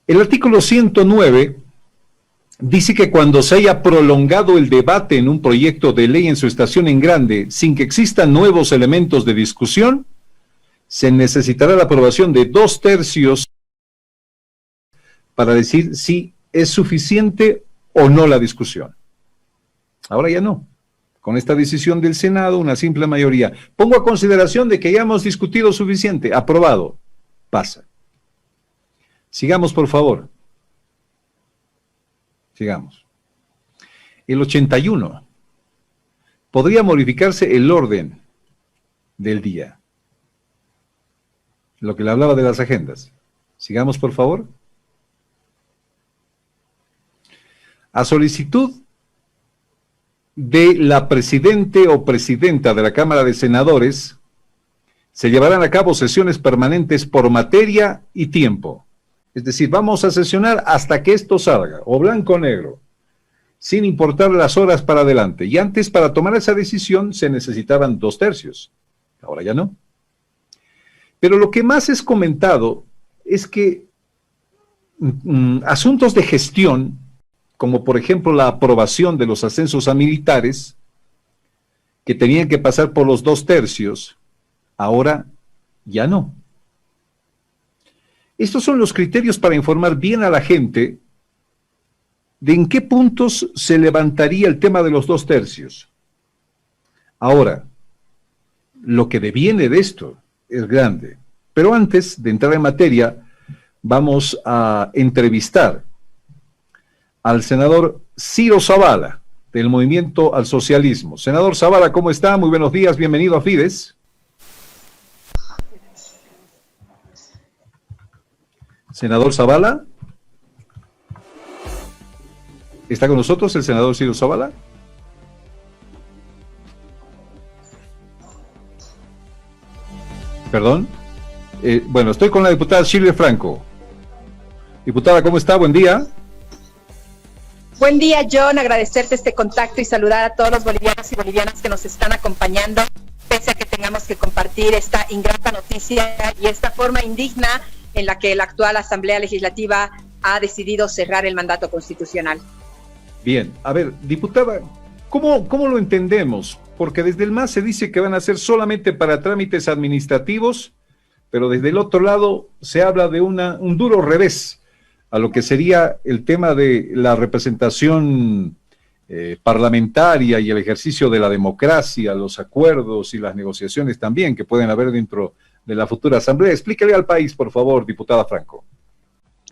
El artículo 109 dice que cuando se haya prolongado el debate en un proyecto de ley en su estación en grande, sin que existan nuevos elementos de discusión, se necesitará la aprobación de 2/3 para decir si es suficiente o no la discusión. Ahora ya no. Con esta decisión del Senado, una simple mayoría. Pongo a consideración de que ya hemos discutido suficiente. Aprobado. Pasa. Sigamos, por favor. Sigamos. El 81. Podría modificarse el orden del día. Lo que le hablaba de las agendas. Sigamos, por favor. A solicitud de la presidente o presidenta de la Cámara de Senadores, se llevarán a cabo sesiones permanentes por materia y tiempo. Es decir, vamos a sesionar hasta que esto salga, o blanco o negro, sin importar las horas para adelante. Y antes, para tomar esa decisión, se necesitaban 2/3. Ahora ya no. Pero lo que más es comentado es que asuntos de gestión, como por ejemplo la aprobación de los ascensos a militares, que tenían que pasar por los 2/3, ahora ya no. Estos son los criterios para informar bien a la gente de en qué puntos se levantaría el tema de los 2/3. Ahora, lo que deviene de esto es grande. Pero antes de entrar en materia, vamos a entrevistar al senador Ciro Zavala, del Movimiento al Socialismo. Senador Zavala, ¿cómo está? Muy buenos días, bienvenido a Fides. Senador Zavala. ¿Está con nosotros el senador Ciro Zavala? Perdón. Bueno, estoy con la diputada Silvia Franco. Diputada, ¿cómo está? Buen día. Buen día, John. Agradecerte este contacto y saludar a todos los bolivianos y bolivianas que nos están acompañando, pese a que tengamos que compartir esta ingrata noticia y esta forma indigna en la que la actual Asamblea Legislativa ha decidido cerrar el mandato constitucional. Bien, a ver, diputada, ¿cómo lo entendemos? Porque desde el MAS se dice que van a ser solamente para trámites administrativos, pero desde el otro lado se habla de un duro revés a lo que sería el tema de la representación parlamentaria y el ejercicio de la democracia, los acuerdos y las negociaciones también que pueden haber dentro de la futura asamblea. Explíquele al país, por favor, diputada Franco.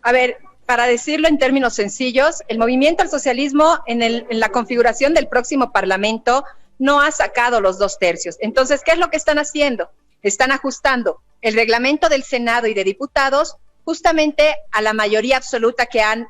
A ver, para decirlo en términos sencillos, el Movimiento al Socialismo en la configuración del próximo Parlamento no ha sacado los 2/3. Entonces, ¿qué es lo que están haciendo? Están ajustando el reglamento del Senado y de diputados justamente a la mayoría absoluta que han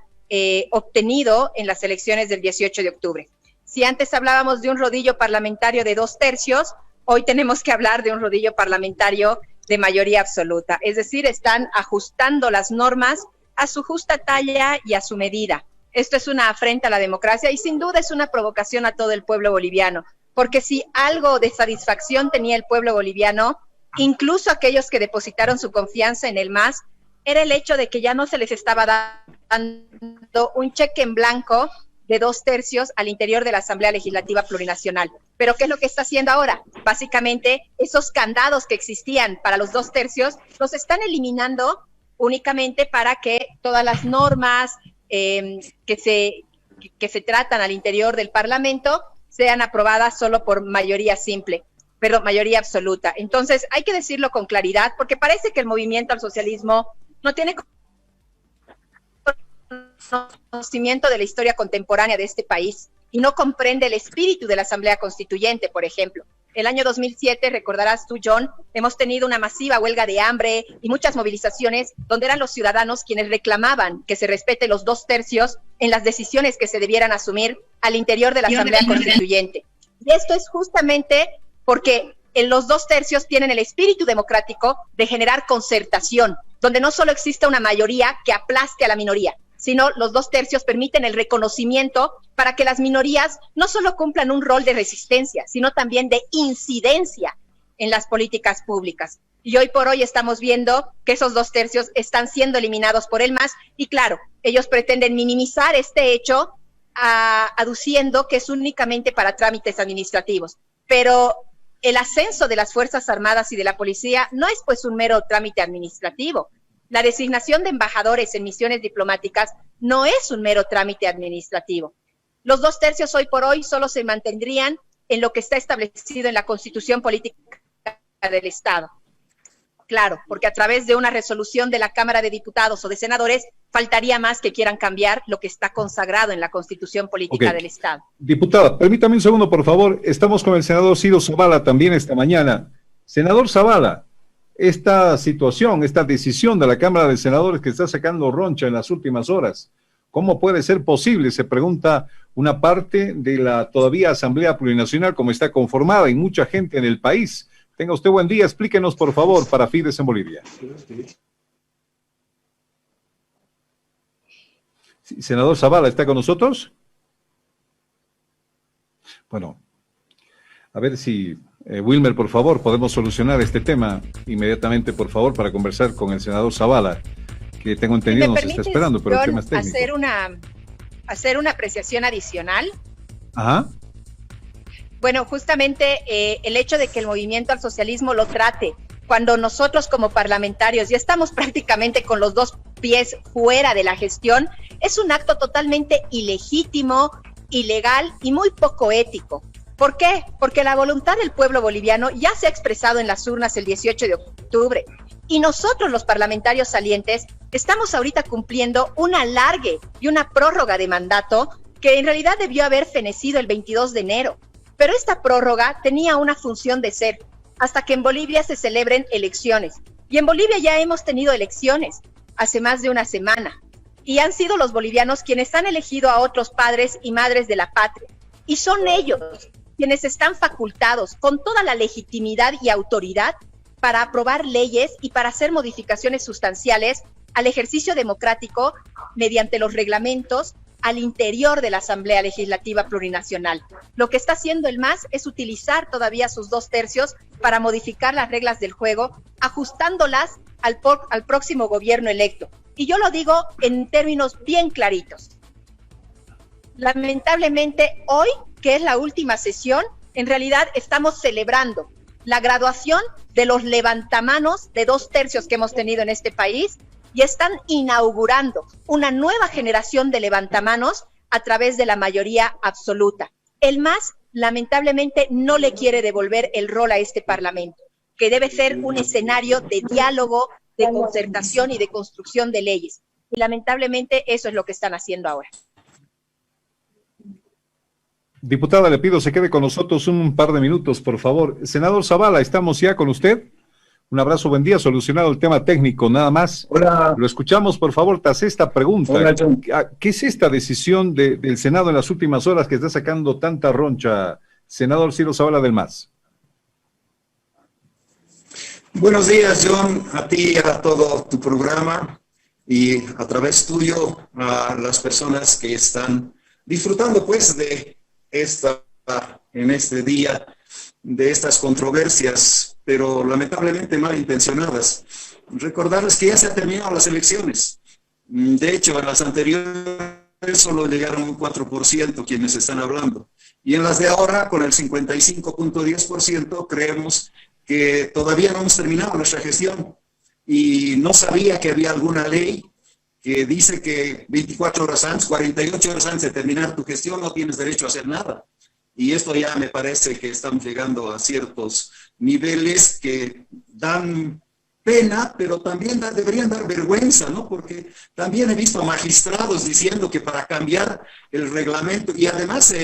obtenido en las elecciones del 18 de octubre. Si antes hablábamos de un rodillo parlamentario de 2/3, hoy tenemos que hablar de un rodillo parlamentario de mayoría absoluta. Es decir, están ajustando las normas a su justa talla y a su medida. Esto es una afrenta a la democracia y sin duda es una provocación a todo el pueblo boliviano, porque si algo de satisfacción tenía el pueblo boliviano, incluso aquellos que depositaron su confianza en el MAS, era el hecho de que ya no se les estaba dando un cheque en blanco de 2/3 al interior de la Asamblea Legislativa Plurinacional. ¿Pero qué es lo que está haciendo ahora? Básicamente, esos candados que existían para los 2/3 los están eliminando únicamente para que todas las normas que se tratan al interior del Parlamento sean aprobadas solo por mayoría simple, pero mayoría absoluta. Entonces, hay que decirlo con claridad, porque parece que el Movimiento al Socialismo no tiene conocimiento de la historia contemporánea de este país y no comprende el espíritu de la Asamblea Constituyente, por ejemplo. El año 2007, recordarás tú, John, hemos tenido una masiva huelga de hambre y muchas movilizaciones donde eran los ciudadanos quienes reclamaban que se respete los 2/3 en las decisiones que se debieran asumir al interior de la Asamblea Constituyente. Y esto es justamente porque los 2/3 tienen el espíritu democrático de generar concertación, donde no solo exista una mayoría que aplaste a la minoría, sino los 2/3 permiten el reconocimiento para que las minorías no solo cumplan un rol de resistencia, sino también de incidencia en las políticas públicas. Y hoy por hoy estamos viendo que esos 2/3 están siendo eliminados por el MAS, y claro, ellos pretenden minimizar este hecho aduciendo que es únicamente para trámites administrativos. Pero el ascenso de las Fuerzas Armadas y de la Policía no es pues un mero trámite administrativo. La designación de embajadores en misiones diplomáticas no es un mero trámite administrativo. Los 2/3 hoy por hoy solo se mantendrían en lo que está establecido en la Constitución Política del Estado. Claro, porque a través de una resolución de la Cámara de Diputados o de Senadores, faltaría más que quieran cambiar lo que está consagrado en la Constitución Política del Estado. Diputada, permítame un segundo, por favor. Estamos con el senador Ciro Zavala también esta mañana. Senador Zavala, esta situación, esta decisión de la Cámara de Senadores que está sacando roncha en las últimas horas, ¿cómo puede ser posible? Se pregunta una parte de la todavía Asamblea Plurinacional, como está conformada, y mucha gente en el país. Tenga usted buen día, explíquenos por favor para Fides en Bolivia. Sí, senador Zavala, ¿está con nosotros? Bueno, a ver si, Wilmer, por favor, podemos solucionar este tema inmediatamente, por favor, para conversar con el senador Zavala, que tengo entendido nos está esperando, pero el tema es técnico. Hacer una apreciación adicional. Ajá. Bueno, justamente el hecho de que el movimiento al socialismo lo trate cuando nosotros como parlamentarios ya estamos prácticamente con los 2 pies fuera de la gestión, es un acto totalmente ilegítimo, ilegal y muy poco ético. ¿Por qué? Porque la voluntad del pueblo boliviano ya se ha expresado en las urnas el 18 de octubre y nosotros los parlamentarios salientes estamos ahorita cumpliendo un alargue y una prórroga de mandato que en realidad debió haber fenecido el 22 de enero. Pero esta prórroga tenía una función de ser, hasta que en Bolivia se celebren elecciones. Y en Bolivia ya hemos tenido elecciones hace más de una semana. Y han sido los bolivianos quienes han elegido a otros padres y madres de la patria. Y son ellos quienes están facultados con toda la legitimidad y autoridad para aprobar leyes y para hacer modificaciones sustanciales al ejercicio democrático mediante los reglamentos al interior de la Asamblea Legislativa Plurinacional. Lo que está haciendo el MAS es utilizar todavía sus 2/3 para modificar las reglas del juego, ajustándolas al próximo gobierno electo. Y yo lo digo en términos bien claritos. Lamentablemente, hoy, que es la última sesión, en realidad estamos celebrando la graduación de los levantamanos de 2/3 que hemos tenido en este país, y están inaugurando una nueva generación de levantamanos a través de la mayoría absoluta. El MAS, lamentablemente, no le quiere devolver el rol a este Parlamento, que debe ser un escenario de diálogo, de concertación y de construcción de leyes. Y lamentablemente eso es lo que están haciendo ahora. Diputada, le pido se quede con nosotros un par de minutos, por favor. Senador Zavala, ¿estamos ya con usted? Un abrazo, buen día, solucionado el tema técnico, nada más. Hola. Lo escuchamos, por favor, tras esta pregunta. Hola, John. ¿Qué es esta decisión del Senado en las últimas horas que está sacando tanta roncha, senador Ciro Zavala del MAS? Buenos días, John, a ti y a todo tu programa, y a través tuyo a las personas que están disfrutando, pues, en este día, de estas controversias, pero lamentablemente malintencionadas. Recordarles que ya se han terminado las elecciones. De hecho, en las anteriores solo llegaron un 4% quienes están hablando. Y en las de ahora, con el 55.10%, creemos que todavía no hemos terminado nuestra gestión. Y no sabía que había alguna ley que dice que 24 horas antes, 48 horas antes de terminar tu gestión, no tienes derecho a hacer nada. Y esto ya me parece que estamos llegando a ciertos niveles que dan pena, pero también deberían dar vergüenza, ¿no? Porque también he visto magistrados diciendo que para cambiar el reglamento, y además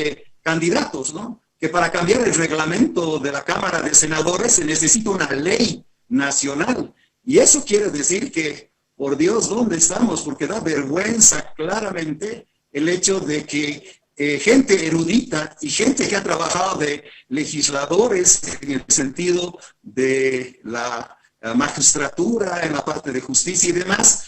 candidatos, ¿no? Que para cambiar el reglamento de la Cámara de Senadores se necesita una ley nacional. Y eso quiere decir que, por Dios, ¿dónde estamos? Porque da vergüenza claramente el hecho de que gente erudita y gente que ha trabajado de legisladores en el sentido de la magistratura, en la parte de justicia y demás,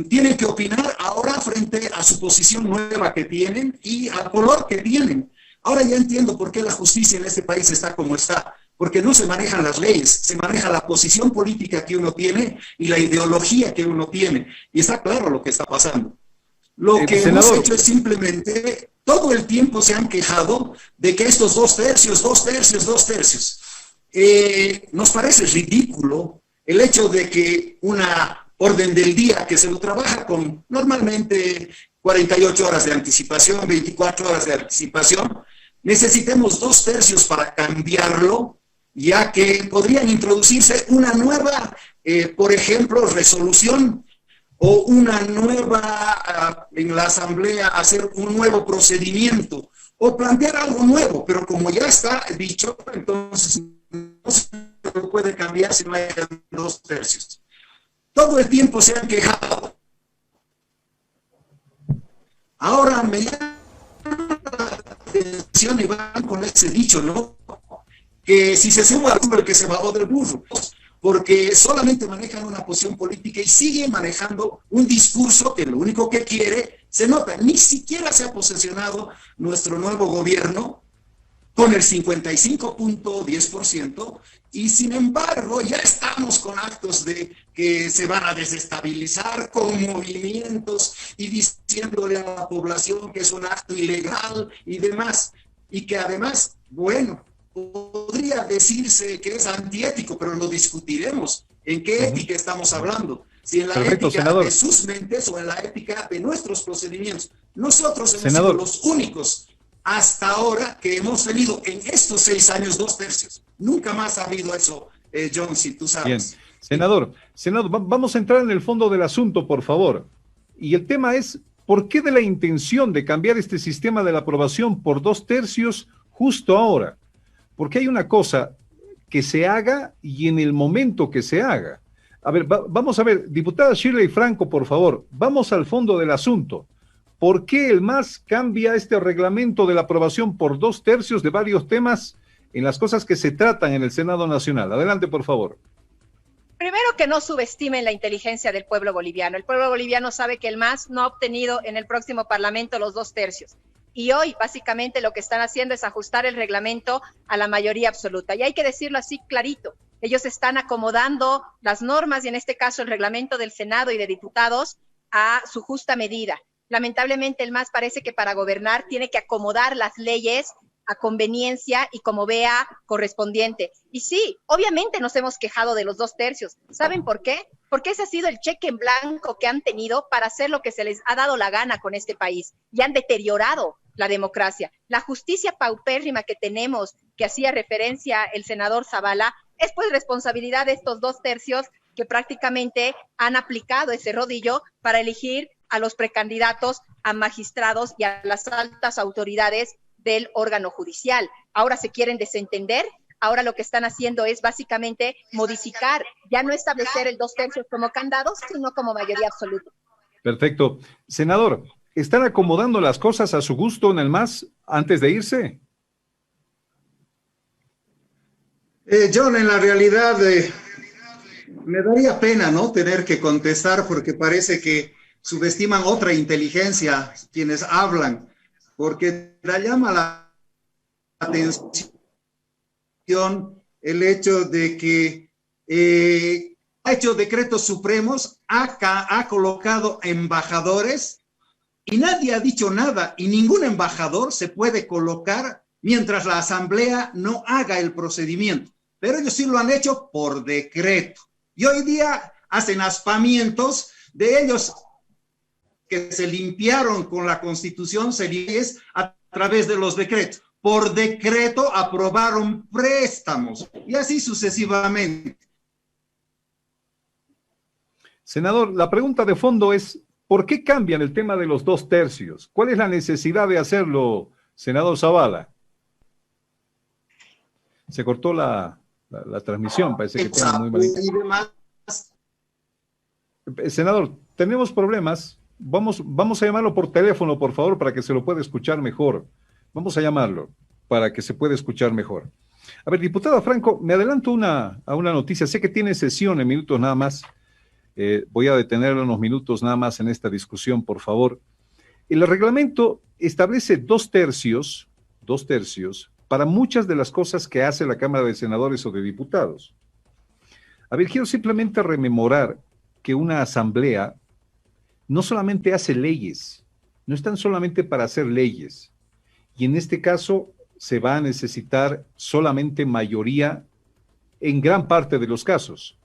tienen que opinar ahora frente a su posición nueva que tienen y al color que tienen. Ahora ya entiendo por qué la justicia en este país está como está. porque no se manejan las leyes, se maneja la posición política que uno tiene y la ideología que uno tiene. Y está claro lo que está pasando. Lo que hemos hecho es simplemente, todo el tiempo se han quejado de que estos 2/3, 2/3, 2/3. Nos parece ridículo el hecho de que una orden del día que se lo trabaja con normalmente 48 horas de anticipación, 24 horas de anticipación, necesitemos 2/3 para cambiarlo, ya que podrían introducirse una nueva, por ejemplo, resolución o una nueva, en la Asamblea, hacer un nuevo procedimiento o plantear algo nuevo, pero como ya está dicho, entonces no se puede cambiar si no hay 2/3. Todo el tiempo se han quejado. Ahora me llama la atención y van con ese dicho, ¿no? Que si se sube al burro, que se bajó del burro, porque solamente manejan una posición política y siguen manejando un discurso que lo único que quiere, se nota, ni siquiera se ha posesionado nuestro nuevo gobierno con el 55.10%, y sin embargo ya estamos con actos de que se van a desestabilizar con movimientos y diciéndole a la población que es un acto ilegal y demás, y que además, bueno, podría decirse que es antiético, pero lo discutiremos. ¿En qué ética estamos hablando? Si en la ética senador de sus mentes o en la ética de nuestros procedimientos. Nosotros hemos sido los únicos hasta ahora que hemos tenido en estos 6 años 2/3. Nunca más ha habido eso, John, si tú sabes. Bien. Senador, vamos a entrar en el fondo del asunto, por favor. Y el tema es, ¿por qué de la intención de cambiar este sistema de la aprobación por 2/3 justo ahora? Porque hay una cosa que se haga y en el momento que se haga. A ver, vamos a ver, diputada Shirley Franco, por favor, vamos al fondo del asunto. ¿Por qué el MAS cambia este reglamento de la aprobación por 2/3 de varios temas en las cosas que se tratan en el Senado Nacional? Adelante, por favor. Primero, que no subestimen la inteligencia del pueblo boliviano. El pueblo boliviano sabe que el MAS no ha obtenido en el próximo Parlamento los 2/3. Y hoy, básicamente, lo que están haciendo es ajustar el reglamento a la mayoría absoluta. Y hay que decirlo así clarito. Ellos están acomodando las normas, y en este caso el reglamento del Senado y de diputados, a su justa medida. Lamentablemente, el MAS parece que para gobernar tiene que acomodar las leyes a conveniencia y como vea correspondiente. Y sí, obviamente nos hemos quejado de los 2/3. ¿Saben por qué? Porque ese ha sido el cheque en blanco que han tenido para hacer lo que se les ha dado la gana con este país, y han deteriorado la democracia. La justicia paupérrima que tenemos, que hacía referencia el senador Zavala, es pues responsabilidad de estos 2/3 que prácticamente han aplicado ese rodillo para elegir a los precandidatos a magistrados y a las altas autoridades del órgano judicial. Ahora se quieren desentender, ahora lo que están haciendo es básicamente modificar, ya no establecer el 2/3 como candado, sino como mayoría absoluta. Perfecto. Senador, ¿están acomodando las cosas a su gusto en el MAS antes de irse? John, en la realidad me daría pena, ¿no?, tener que contestar, porque parece que subestiman otra inteligencia quienes hablan, porque la llama la atención el hecho de que ha hecho decretos supremos, ha colocado embajadores y nadie ha dicho nada, y ningún embajador se puede colocar mientras la Asamblea no haga el procedimiento. Pero ellos sí lo han hecho por decreto. Y hoy día hacen aspamientos de ellos que se limpiaron con la Constitución, series a través de los decretos. Por decreto aprobaron préstamos y así sucesivamente. Senador, la pregunta de fondo es, ¿por qué cambian el tema de los 2/3? ¿Cuál es la necesidad de hacerlo, senador Zavala? Se cortó la transmisión, parece que tiene muy mal. Senador, tenemos problemas. Vamos a llamarlo por teléfono, por favor, para que se lo pueda escuchar mejor. Vamos a llamarlo para que se pueda escuchar mejor. A ver, diputada Franco, me adelanto a una noticia. Sé que tiene sesión en minutos nada más. Voy a detenerlo unos minutos nada más en esta discusión, por favor. El reglamento establece 2/3 para muchas de las cosas que hace la Cámara de Senadores o de Diputados. A ver, quiero simplemente rememorar que una asamblea no solamente hace leyes, no están solamente para hacer leyes, y en este caso se va a necesitar solamente mayoría en gran parte de los casos,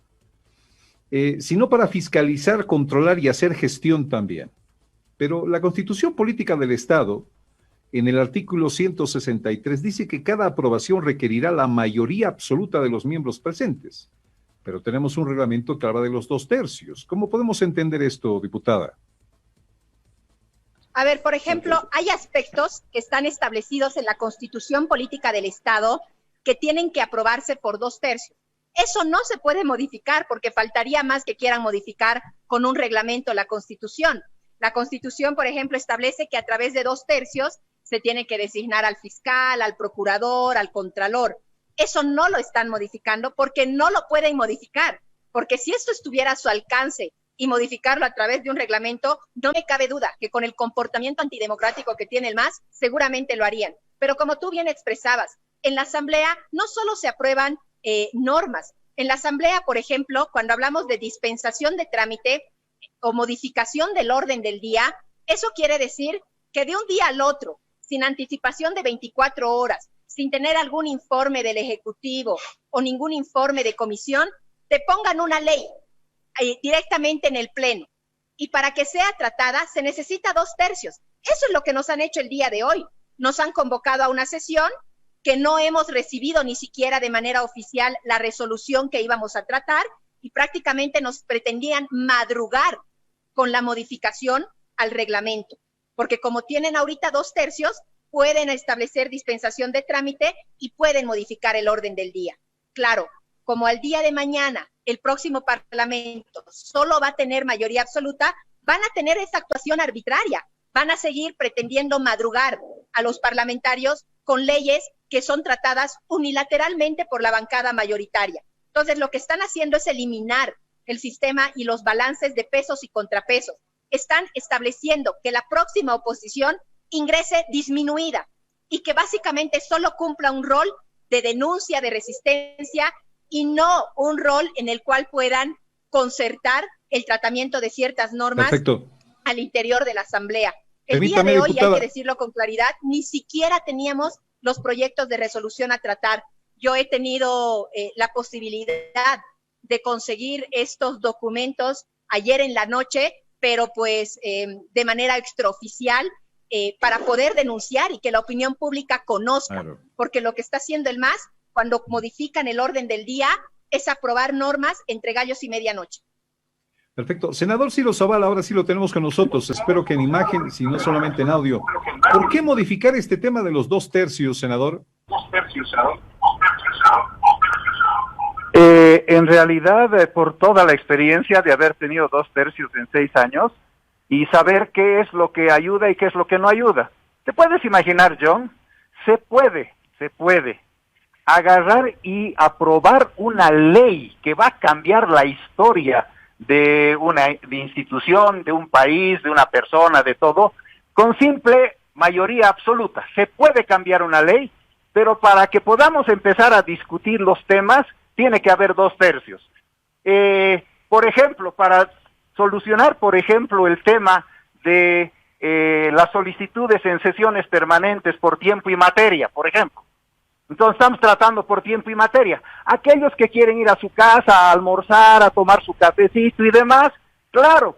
sino para fiscalizar, controlar y hacer gestión también. Pero la Constitución Política del Estado, en el artículo 163, dice que cada aprobación requerirá la mayoría absoluta de los miembros presentes. Pero tenemos un reglamento que habla de los 2/3. ¿Cómo podemos entender esto, diputada? A ver, por ejemplo, hay aspectos que están establecidos en la Constitución Política del Estado que tienen que aprobarse por 2/3. Eso no se puede modificar porque faltaría más que quieran modificar con un reglamento la Constitución. La Constitución, por ejemplo, establece que a través de 2/3 se tiene que designar al fiscal, al procurador, al contralor. Eso no lo están modificando porque no lo pueden modificar. Porque si esto estuviera a su alcance y modificarlo a través de un reglamento, no me cabe duda que con el comportamiento antidemocrático que tiene el MAS, seguramente lo harían. Pero como tú bien expresabas, en la Asamblea no solo se aprueban normas. En la Asamblea, por ejemplo, cuando hablamos de dispensación de trámite o modificación del orden del día, eso quiere decir que de un día al otro, sin anticipación de 24 horas, sin tener algún informe del Ejecutivo o ningún informe de comisión, te pongan una ley directamente en el Pleno. Y para que sea tratada se necesita 2/3. Eso es lo que nos han hecho el día de hoy. Nos han convocado a una sesión que no hemos recibido ni siquiera de manera oficial la resolución que íbamos a tratar y prácticamente nos pretendían madrugar con la modificación al reglamento. Porque como tienen ahorita 2/3, pueden establecer dispensación de trámite y pueden modificar el orden del día. Claro, como al día de mañana el próximo Parlamento solo va a tener mayoría absoluta, van a tener esa actuación arbitraria, van a seguir pretendiendo madrugar a los parlamentarios con leyes que son tratadas unilateralmente por la bancada mayoritaria. Entonces, lo que están haciendo es eliminar el sistema y los balances de pesos y contrapesos. Están estableciendo que la próxima oposición ingrese disminuida y que básicamente solo cumpla un rol de denuncia, de resistencia y no un rol en el cual puedan concertar el tratamiento de ciertas normas al interior de la Asamblea. El día de hoy, hay que decirlo con claridad, ni siquiera teníamos los proyectos de resolución a tratar. Yo he tenido la posibilidad de conseguir estos documentos ayer en la noche, pero pues de manera extraoficial, para poder denunciar y que la opinión pública conozca, claro. Porque lo que está haciendo el MAS cuando modifican el orden del día es aprobar normas entre gallos y medianoche. Perfecto. Senador Ciro Zavala, ahora sí lo tenemos con nosotros. Espero que en imagen, si no solamente en audio. ¿Por qué modificar este tema de los 2/3, senador? En realidad, por toda la experiencia de haber tenido 2/3 en 6 años y saber qué es lo que ayuda y qué es lo que no ayuda. ¿Te puedes imaginar, John? Se puede agarrar y aprobar una ley que va a cambiar la historia de una institución, de un país, de una persona, de todo, con simple mayoría absoluta. Se puede cambiar una ley, pero para que podamos empezar a discutir los temas, tiene que haber 2/3. Por ejemplo, para solucionar, por ejemplo, el tema de las solicitudes en sesiones permanentes por tiempo y materia, por ejemplo. Entonces estamos tratando por tiempo y materia. Aquellos que quieren ir a su casa a almorzar, a tomar su cafecito y demás, claro,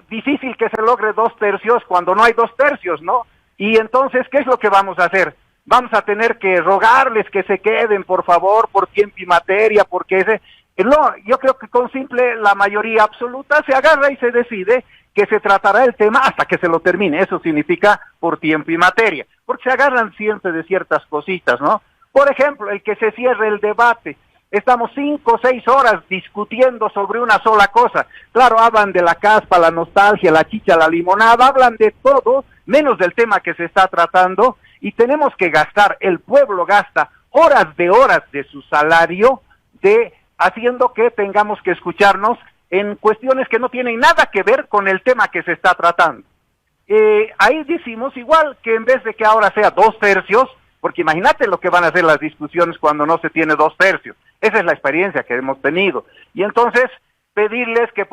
difícil que se logre 2/3 cuando no hay 2/3, ¿no? Y entonces, ¿qué es lo que vamos a hacer? Vamos a tener que rogarles que se queden, por favor, por tiempo y materia, porque no, yo creo que con simple la mayoría absoluta se agarra y se decide que se tratará el tema hasta que se lo termine. Eso significa por tiempo y materia, porque se agarran siempre de ciertas cositas, ¿no? Por ejemplo, el que se cierre el debate. Estamos 5 o 6 horas discutiendo sobre una sola cosa. Claro, hablan de la caspa, la nostalgia, la chicha, la limonada, hablan de todo, menos del tema que se está tratando, y tenemos que gastar, el pueblo gasta horas de su salario haciendo que tengamos que escucharnos en cuestiones que no tienen nada que ver con el tema que se está tratando. Ahí decimos igual que en vez de que ahora sea 2/3, porque imagínate lo que van a hacer las discusiones cuando no se tiene 2/3. Esa es la experiencia que hemos tenido. Y entonces, pedirles que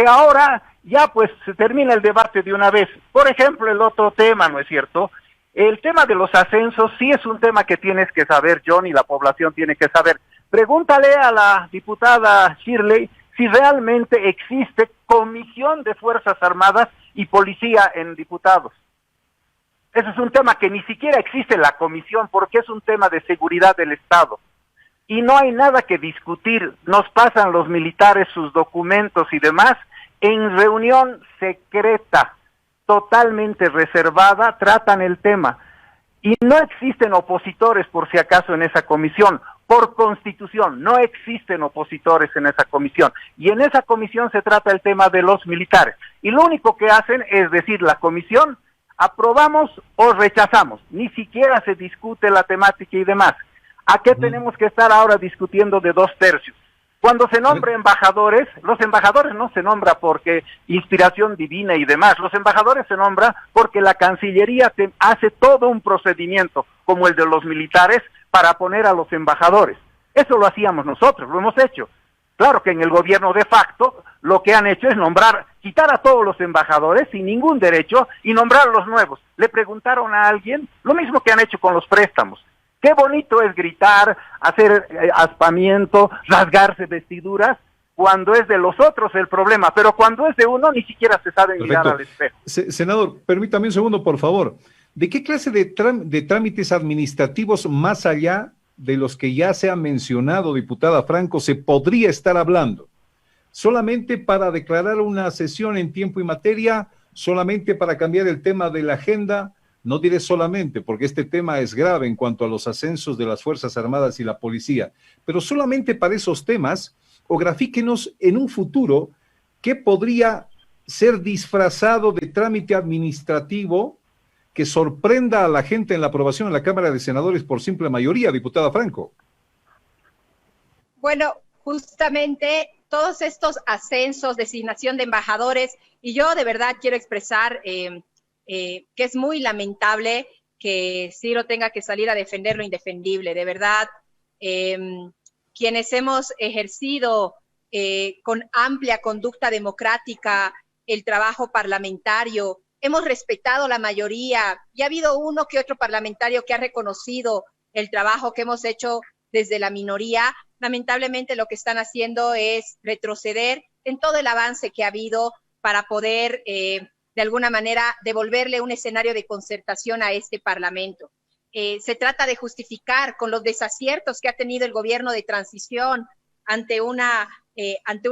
ahora ya pues se termine el debate de una vez. Por ejemplo, el otro tema, ¿no es cierto? El tema de los ascensos sí es un tema que tienes que saber, John, y la población tiene que saber. Pregúntale a la diputada Shirley si realmente existe comisión de Fuerzas Armadas y Policía en diputados. Ese es un tema que ni siquiera existe la comisión porque es un tema de seguridad del Estado. Y no hay nada que discutir. Nos pasan los militares sus documentos y demás en reunión secreta, totalmente reservada, tratan el tema. Y no existen opositores, por si acaso, en esa comisión. Por constitución, no existen opositores en esa comisión. Y en esa comisión se trata el tema de los militares. Y lo único que hacen es decir, la comisión, aprobamos o rechazamos. Ni siquiera se discute la temática y demás. ¿A qué tenemos que estar ahora discutiendo de 2/3? Cuando se nombra embajadores, los embajadores no se nombra porque inspiración divina y demás, los embajadores se nombra porque la Cancillería hace todo un procedimiento, como el de los militares, para poner a los embajadores. Eso lo hacíamos nosotros, lo hemos hecho. Claro que en el gobierno de facto, lo que han hecho es quitar a todos los embajadores sin ningún derecho y nombrar a los nuevos. Le preguntaron a alguien, lo mismo que han hecho con los préstamos. Qué bonito es gritar, hacer aspamiento, rasgarse vestiduras, cuando es de los otros el problema, pero cuando es de uno ni siquiera se sabe mirar al espejo. Senador, permítame un segundo, por favor. ¿De qué clase de trámites administrativos, más allá de los que ya se han mencionado, diputada Franco, se podría estar hablando? ¿Solamente para declarar una sesión en tiempo y materia? ¿Solamente para cambiar el tema de la agenda? No diré solamente, porque este tema es grave en cuanto a los ascensos de las Fuerzas Armadas y la policía, pero solamente para esos temas, o grafíquenos en un futuro qué podría ser disfrazado de trámite administrativo que sorprenda a la gente en la aprobación en la Cámara de Senadores por simple mayoría, diputada Franco. Bueno, justamente todos estos ascensos, designación de embajadores, y yo de verdad quiero expresar que es muy lamentable que Ciro tenga que salir a defender lo indefendible. De verdad, quienes hemos ejercido con amplia conducta democrática el trabajo parlamentario, hemos respetado la mayoría, y ha habido uno que otro parlamentario que ha reconocido el trabajo que hemos hecho desde la minoría. Lamentablemente lo que están haciendo es retroceder en todo el avance que ha habido para poder de alguna manera devolverle un escenario de concertación a este Parlamento. Se trata de justificar con los desaciertos que ha tenido el gobierno de transición ante una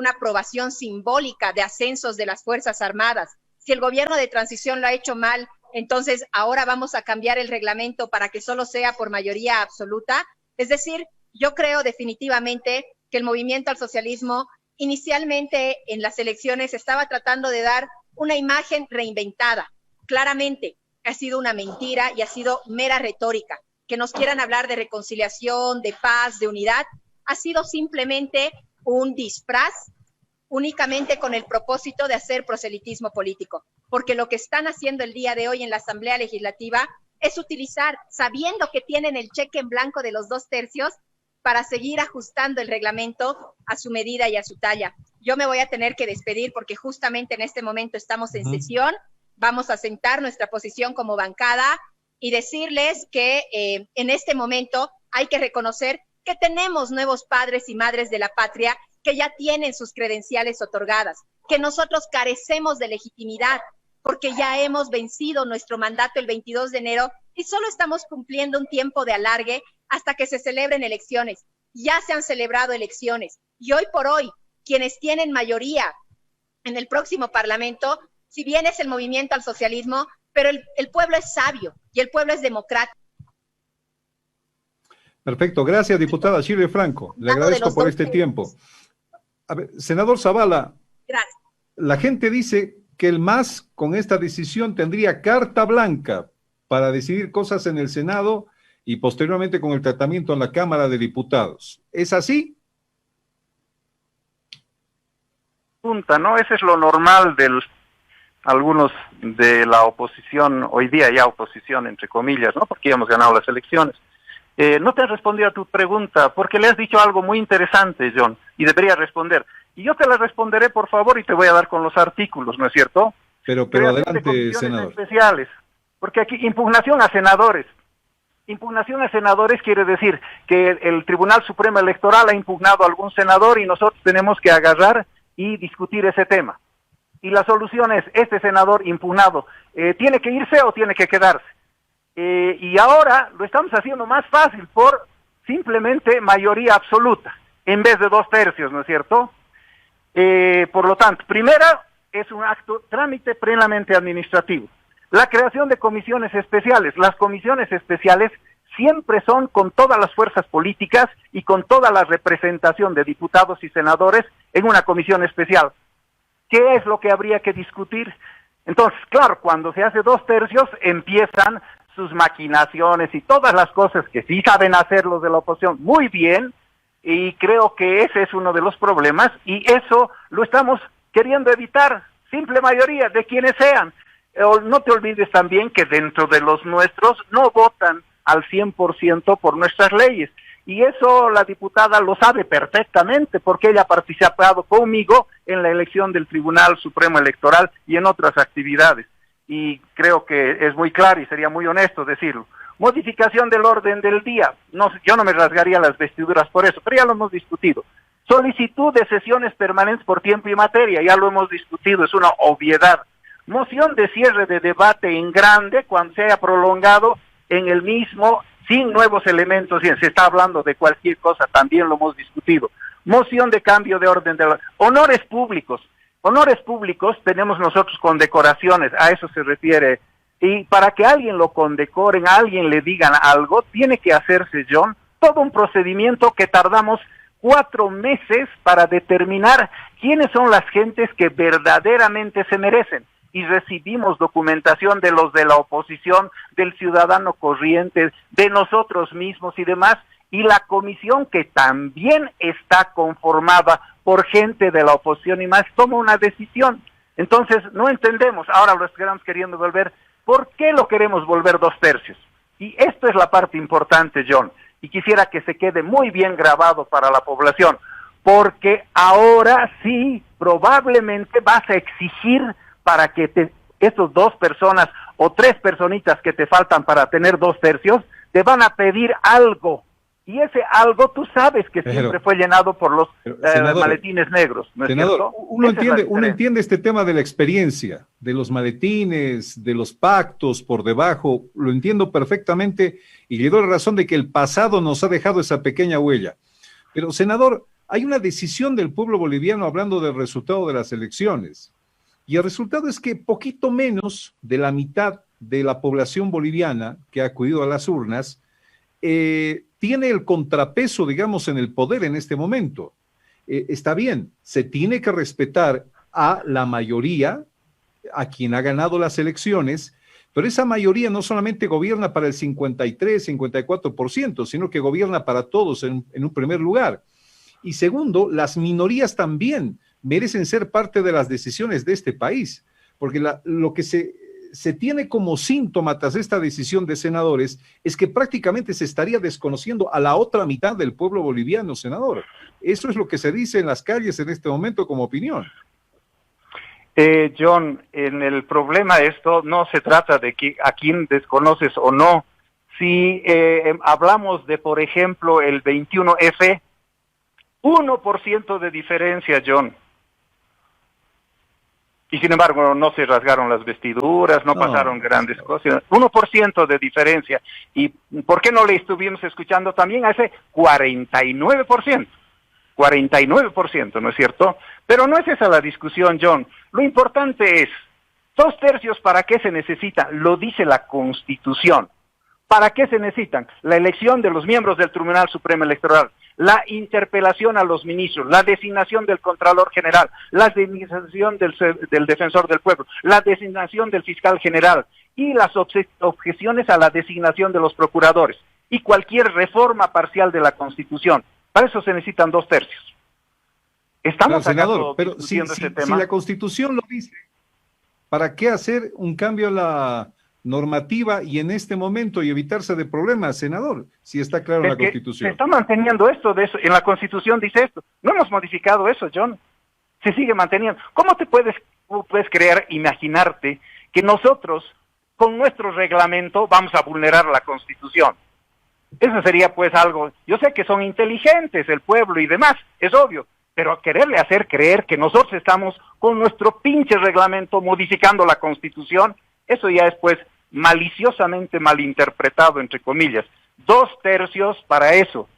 aprobación simbólica de ascensos de las Fuerzas Armadas. Si el gobierno de transición lo ha hecho mal, entonces ahora vamos a cambiar el reglamento para que solo sea por mayoría absoluta. Es decir, yo creo definitivamente que el movimiento al socialismo inicialmente en las elecciones estaba tratando de dar una imagen reinventada. Claramente ha sido una mentira y ha sido mera retórica. Que nos quieran hablar de reconciliación, de paz, de unidad, ha sido simplemente un disfraz únicamente con el propósito de hacer proselitismo político. Porque lo que están haciendo el día de hoy en la Asamblea Legislativa es utilizar, sabiendo que tienen el cheque en blanco de los 2/3, para seguir ajustando el reglamento a su medida y a su talla. Yo me voy a tener que despedir porque justamente en este momento estamos en sesión. Vamos a sentar nuestra posición como bancada y decirles que en este momento hay que reconocer que tenemos nuevos padres y madres de la patria que ya tienen sus credenciales otorgadas, que nosotros carecemos de legitimidad porque ya hemos vencido nuestro mandato el 22 de enero y solo estamos cumpliendo un tiempo de alargue hasta que se celebren elecciones. Ya se han celebrado elecciones y hoy por hoy quienes tienen mayoría en el próximo Parlamento, si bien es el movimiento al socialismo, pero el pueblo es sabio y el pueblo es democrático. Perfecto, gracias diputada Shirley Franco, le agradezco por este tiempo. A ver, senador Zavala, gracias. La gente dice que el MAS con esta decisión tendría carta blanca para decidir cosas en el Senado y posteriormente con el tratamiento en la Cámara de Diputados. ¿Es así? ¿No? Ese es lo normal de algunos de la oposición, hoy día ya oposición entre comillas, ¿no? Porque ya hemos ganado las elecciones. No te he respondido a tu pregunta, porque le has dicho algo muy interesante, John, y debería responder. Y yo te la responderé, por favor, y te voy a dar con los artículos, ¿no es cierto? Pero Creación de adelante, comisiones senador. especiales, porque aquí impugnación a senadores. Impugnación a senadores quiere decir que el Tribunal Supremo Electoral ha impugnado a algún senador y nosotros tenemos que agarrar y discutir ese tema. Y la solución es, este senador impugnado, ¿tiene que irse o tiene que quedarse? Y ahora lo estamos haciendo más fácil por simplemente mayoría absoluta, en vez de 2/3, ¿no es cierto? Por lo tanto, primera, es un acto trámite plenamente administrativo. La creación de comisiones especiales. Las comisiones especiales siempre son con todas las fuerzas políticas y con toda la representación de diputados y senadores en una comisión especial. ¿Qué es lo que habría que discutir? Entonces, claro, cuando se hace 2/3, empiezan sus maquinaciones y todas las cosas que sí saben hacer los de la oposición muy bien, y creo que ese es uno de los problemas, y eso lo estamos queriendo evitar, simple mayoría, de quienes sean. No te olvides también que dentro de los nuestros no votan al 100% por nuestras leyes, y eso la diputada lo sabe perfectamente, porque ella ha participado conmigo en la elección del Tribunal Supremo Electoral y en otras actividades, y creo que es muy claro y sería muy honesto decirlo. Modificación del orden del día, no, yo no me rasgaría las vestiduras por eso, pero ya lo hemos discutido. Solicitud de sesiones permanentes por tiempo y materia, ya lo hemos discutido, es una obviedad. Moción de cierre de debate en grande cuando se haya prolongado en el mismo, sin nuevos elementos, y se está hablando de cualquier cosa, también lo hemos discutido. Moción de cambio de orden de honores públicos. Honores públicos tenemos nosotros condecoraciones, a eso se refiere. Y para que alguien lo condecoren, a alguien le digan algo, tiene que hacerse, John, todo un procedimiento que tardamos 4 meses para determinar quiénes son las gentes que verdaderamente se merecen. Y recibimos documentación de los de la oposición, del ciudadano corriente, de nosotros mismos y demás, y la comisión, que también está conformada por gente de la oposición y más, toma una decisión. Entonces, no entendemos, ahora lo estamos queriendo volver. ¿Por qué lo queremos volver 2/3? Y esto es la parte importante, John, y quisiera que se quede muy bien grabado para la población, porque ahora sí, probablemente vas a exigir para que estos 2 personas o 3 personitas que te faltan para tener 2/3, te van a pedir algo. Y ese algo tú sabes que siempre fue llenado por los senador, maletines negros, ¿no es senador, cierto? uno entiende este tema de la experiencia, de los maletines, de los pactos por debajo, lo entiendo perfectamente y le doy la razón de que el pasado nos ha dejado esa pequeña huella. Pero, senador, hay una decisión del pueblo boliviano hablando del resultado de las elecciones. Y el resultado es que poquito menos de la mitad de la población boliviana que ha acudido a las urnas tiene el contrapeso, digamos, en el poder en este momento. Está bien, se tiene que respetar a la mayoría, a quien ha ganado las elecciones, pero esa mayoría no solamente gobierna para el 53, 54%, sino que gobierna para todos en un primer lugar. Y segundo, las minorías también merecen ser parte de las decisiones de este país, porque lo que se tiene como síntoma tras esta decisión de senadores es que prácticamente se estaría desconociendo a la otra mitad del pueblo boliviano, senador. Eso es lo que se dice en las calles en este momento como opinión. John, en el problema de esto no se trata de a quién desconoces o no. Si hablamos de, por ejemplo, el 21F, 1% de diferencia, John. Y sin embargo no se rasgaron las vestiduras, no pasaron grandes cosas. 1% de diferencia. ¿Y por qué no le estuvimos escuchando también a ese 49%? 49%, ¿no es cierto? Pero no es esa la discusión, John. Lo importante es, 2/3, ¿para qué se necesitan? Lo dice la Constitución. ¿Para qué se necesitan? La elección de los miembros del Tribunal Supremo Electoral, la interpelación a los ministros, la designación del Contralor General, la designación del Defensor del Pueblo, la designación del Fiscal General y las objeciones a la designación de los procuradores y cualquier reforma parcial de la Constitución. Para eso se necesitan 2/3. Estamos senador, pero discutiendo ese si tema. la Constitución lo dice, ¿para qué hacer un cambio a normativa y en este momento y evitarse de problemas, senador, si está claro en la Constitución. Se está manteniendo esto, en la Constitución dice esto. No hemos modificado eso, John. Se sigue manteniendo. ¿Cómo puedes creer, imaginarte que nosotros, con nuestro reglamento, vamos a vulnerar la Constitución? Eso sería pues algo, yo sé que son inteligentes el pueblo y demás, es obvio, pero quererle hacer creer que nosotros estamos con nuestro pinche reglamento modificando la Constitución, eso ya es pues maliciosamente malinterpretado, entre comillas. 2/3 para eso.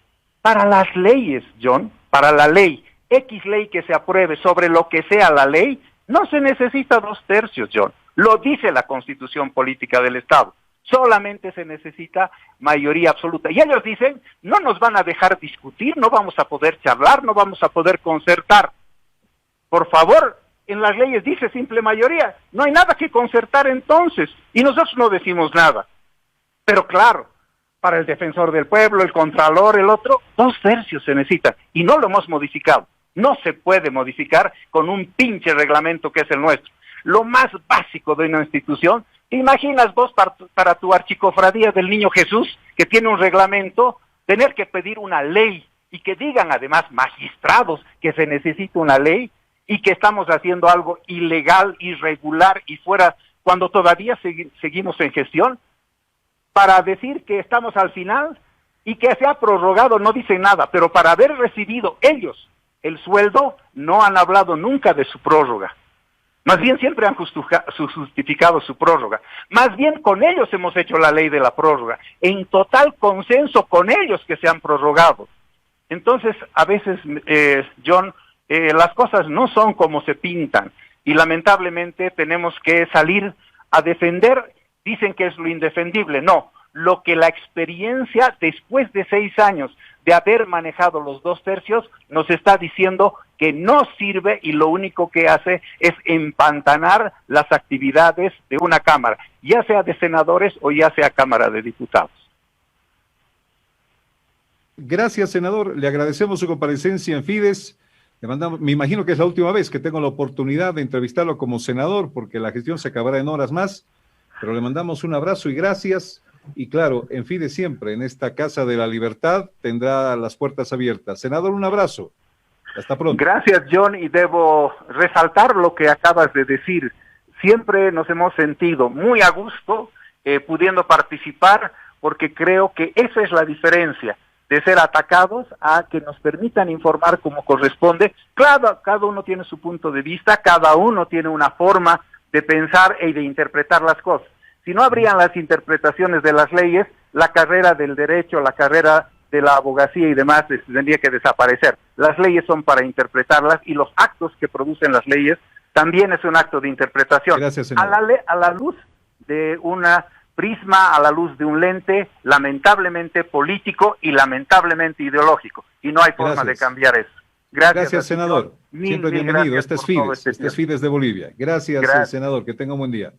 Para las leyes, John, para la ley, X ley que se apruebe sobre lo que sea la ley, no se necesita 2/3, John. Lo dice la Constitución Política del Estado. Solamente se necesita mayoría absoluta. Y ellos dicen, no nos van a dejar discutir, no vamos a poder charlar, no vamos a poder concertar. Por favor, en las leyes dice simple mayoría, no hay nada que concertar entonces, y nosotros no decimos nada. Pero claro, para el defensor del pueblo, el contralor, el otro, 2/3 se necesita, y no lo hemos modificado. No se puede modificar con un pinche reglamento que es el nuestro. Lo más básico de una institución. ¿Te imaginas vos para tu archicofradía del Niño Jesús, que tiene un reglamento, tener que pedir una ley y que digan además magistrados que se necesita una ley y que estamos haciendo algo ilegal, irregular y fuera, cuando todavía seguimos en gestión, para decir que estamos al final y que se ha prorrogado no dicen nada, pero para haber recibido ellos el sueldo no han hablado nunca de su prórroga. Más bien siempre han justificado su prórroga. Más bien con ellos hemos hecho la ley de la prórroga, en total consenso con ellos que se han prorrogado. Entonces, a veces, John, las cosas no son como se pintan y lamentablemente tenemos que salir a defender, dicen que es lo indefendible, no, lo que la experiencia después de 6 años de haber manejado los 2/3 nos está diciendo que no sirve y lo único que hace es empantanar las actividades de una Cámara, ya sea de senadores o ya sea Cámara de Diputados. Gracias, senador. Le agradecemos su comparecencia en Fides. Le mandamos, me imagino que es la última vez que tengo la oportunidad de entrevistarlo como senador, porque la gestión se acabará en horas más, pero le mandamos un abrazo y gracias. Y claro, en Fides siempre, en esta Casa de la Libertad, tendrá las puertas abiertas. Senador, un abrazo. Hasta pronto. Gracias, John, y debo resaltar lo que acabas de decir. Siempre nos hemos sentido muy a gusto pudiendo participar, porque creo que esa es la diferencia de ser atacados a que nos permitan informar como corresponde. Claro, cada uno tiene su punto de vista, cada uno tiene una forma de pensar y de interpretar las cosas. Si no habrían las interpretaciones de las leyes, la carrera del derecho, la carrera de la abogacía y demás tendría que desaparecer. Las leyes son para interpretarlas y los actos que producen las leyes también es un acto de interpretación. Gracias, senador. A la luz de una prisma, a la luz de un lente lamentablemente político y lamentablemente ideológico. Y no hay forma de cambiar eso. Gracias, senador. Siempre bienvenido. Este es Fides, este Fides de Bolivia. Gracias, senador. Que tenga un buen día.